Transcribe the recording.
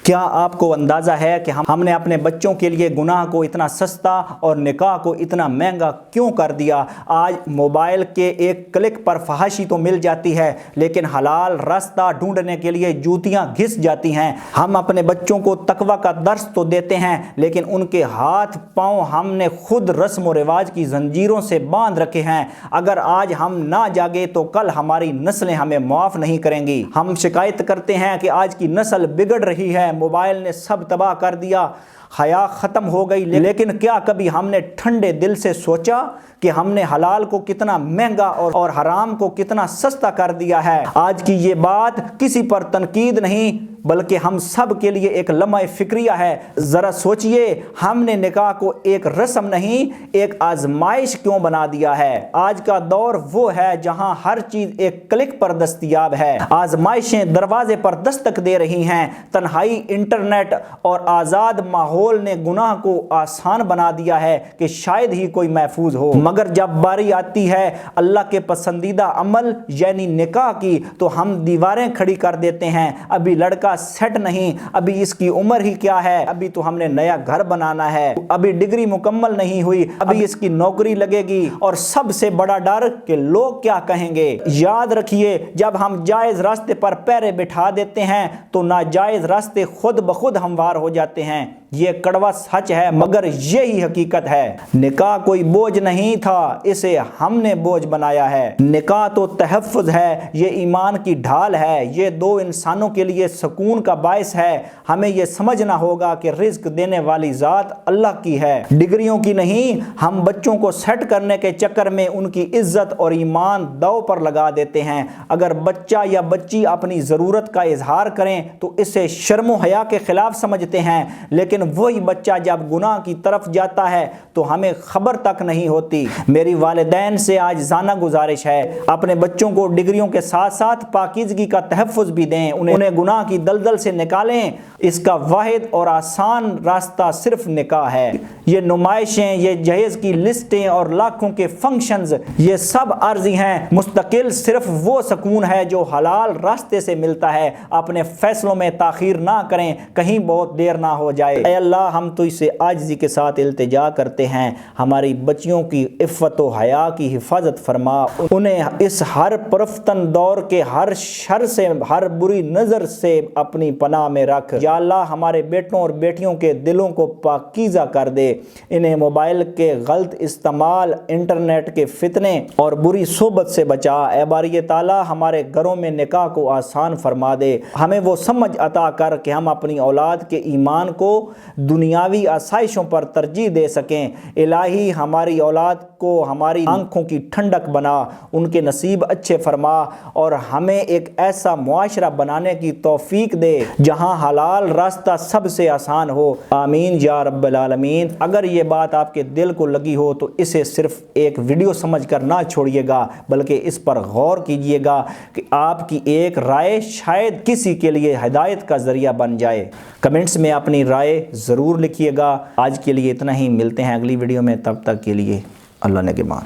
کیا آپ کو اندازہ ہے کہ ہم نے اپنے بچوں کے لیے گناہ کو اتنا سستا اور نکاح کو اتنا مہنگا کیوں کر دیا؟ آج موبائل کے ایک کلک پر فحاشی تو مل جاتی ہے، لیکن حلال راستہ ڈھونڈنے کے لیے جوتیاں گھس جاتی ہیں۔ ہم اپنے بچوں کو تقوی کا درس تو دیتے ہیں، لیکن ان کے ہاتھ پاؤں ہم نے خود رسم و رواج کی زنجیروں سے باندھ رکھے ہیں۔ اگر آج ہم نہ جاگے تو کل ہماری نسلیں ہمیں معاف نہیں کریں گی۔ ہم شکایت کرتے ہیں کہ آج کی نسل بگڑ رہی ہے، موبائل نے سب تباہ کر دیا، حیا ختم ہو گئی، لیکن کیا کبھی ہم نے ٹھنڈے دل سے سوچا کہ ہم نے حلال کو کتنا مہنگا اور حرام کو کتنا سستا کر دیا ہے؟ آج کی یہ بات کسی پر تنقید نہیں بلکہ ہم سب کے لیے ایک لمحہ فکریہ ہے۔ ذرا سوچئے، ہم نے نکاح کو ایک رسم نہیں ایک آزمائش کیوں بنا دیا ہے؟ آج کا دور وہ ہے جہاں ہر چیز ایک کلک پر دستیاب ہے۔ آزمائشیں دروازے پر دستک دے رہی ہیں۔ تنہائی، انٹرنیٹ اور آزاد ماحول نے گناہ کو آسان بنا دیا ہے کہ شاید ہی کوئی محفوظ ہو، مگر جب باری آتی ہے اللہ کے پسندیدہ عمل یعنی نکاح کی تو ہم دیواریں کھڑی کر دیتے ہیں۔ ابھی لڑکا سیٹ نہیں، ابھی اس کی عمر ہی کیا ہے، ابھی تو ہم نے نیا گھر بنانا ہے، ابھی ڈگری مکمل نہیں ہوئی، ابھی اس کی نوکری لگے گی، اور سب سے بڑا ڈر کہ لوگ کیا کہیں گے۔ یاد رکھیے، جب ہم جائز راستے پر پیرے بٹھا دیتے ہیں تو ناجائز راستے خود بخود ہموار ہو جاتے ہیں۔ یہ کڑوا سچ ہے مگر یہی حقیقت ہے۔ نکاح کوئی بوجھ نہیں تھا، اسے ہم نے بوجھ بنایا ہے۔ نکاح تو تحفظ ہے، یہ ایمان کی ڈھال ہے، یہ دو انسانوں کے لیے سکون کا باعث ہے۔ ہمیں یہ سمجھنا ہوگا کہ رزق دینے والی ذات اللہ کی ہے، ڈگریوں کی نہیں۔ ہم بچوں کو سیٹ کرنے کے چکر میں ان کی عزت اور ایمان داؤ پر لگا دیتے ہیں۔ اگر بچہ یا بچی اپنی ضرورت کا اظہار کریں تو اسے شرم و حیا کے خلاف سمجھتے ہیں، لیکن وہی بچہ جب گناہ کی طرف جاتا ہے تو ہمیں خبر تک نہیں ہوتی۔ میری والدین سے آج ذانہ گزارش ہے، اپنے بچوں کو ڈگریوں کے ساتھ ساتھ پاکیزگی کا تحفظ بھی دیں، انہیں گناہ کی دلدل سے نکالیں۔ اس کا واحد اور آسان راستہ صرف نکاح ہے۔ یہ نمائشیں، یہ جہیز کی لسٹیں اور لاکھوں کے فنکشنز، یہ سب عارضی ہیں۔ مستقل صرف وہ سکون ہے جو حلال راستے سے ملتا ہے۔ اپنے فیصلوں میں تاخیر نہ کریں، کہیں بہت دیر نہ ہو جائے۔ اے اللہ، ہم تو اسے عاجزی کے ساتھ التجا کرتے ہیں، ہماری بچیوں کی عفت و حیا کی حفاظت فرما، انہیں اس ہر پرفتن دور کے ہر شر سے، ہر بری نظر سے اپنی پناہ میں رکھ۔ یا اللہ، ہمارے بیٹوں اور بیٹیوں کے دلوں کو پاکیزہ کر دے، انہیں موبائل کے غلط استعمال، انٹرنیٹ کے فتنے اور بری صحبت سے بچا۔ اے باری تعالیٰ، ہمارے گھروں میں نکاح کو آسان فرما دے، ہمیں وہ سمجھ عطا کر کہ ہم اپنی اولاد کے ایمان کو دنیاوی آسائشوں پر ترجیح دے سکیں۔ الہی، ہماری اولاد کو ہماری آنکھوں کی ٹھنڈک بنا، ان کے نصیب اچھے فرما، اور ہمیں ایک ایسا معاشرہ بنانے کی توفیق دے جہاں حلال راستہ سب سے آسان ہو۔ آمین یا رب العالمین۔ اگر یہ بات آپ کے دل کو لگی ہو تو اسے صرف ایک ویڈیو سمجھ کر نہ چھوڑیے گا، بلکہ اس پر غور کیجیے گا کہ آپ کی ایک رائے شاید کسی کے لیے ہدایت کا ذریعہ بن جائے۔ کمنٹس میں اپنی رائے ضرور لکھیے گا۔ آج کے لیے اتنا ہی، ملتے ہیں اگلی ویڈیو میں، تب تک کے لیے اللہ نگہبان۔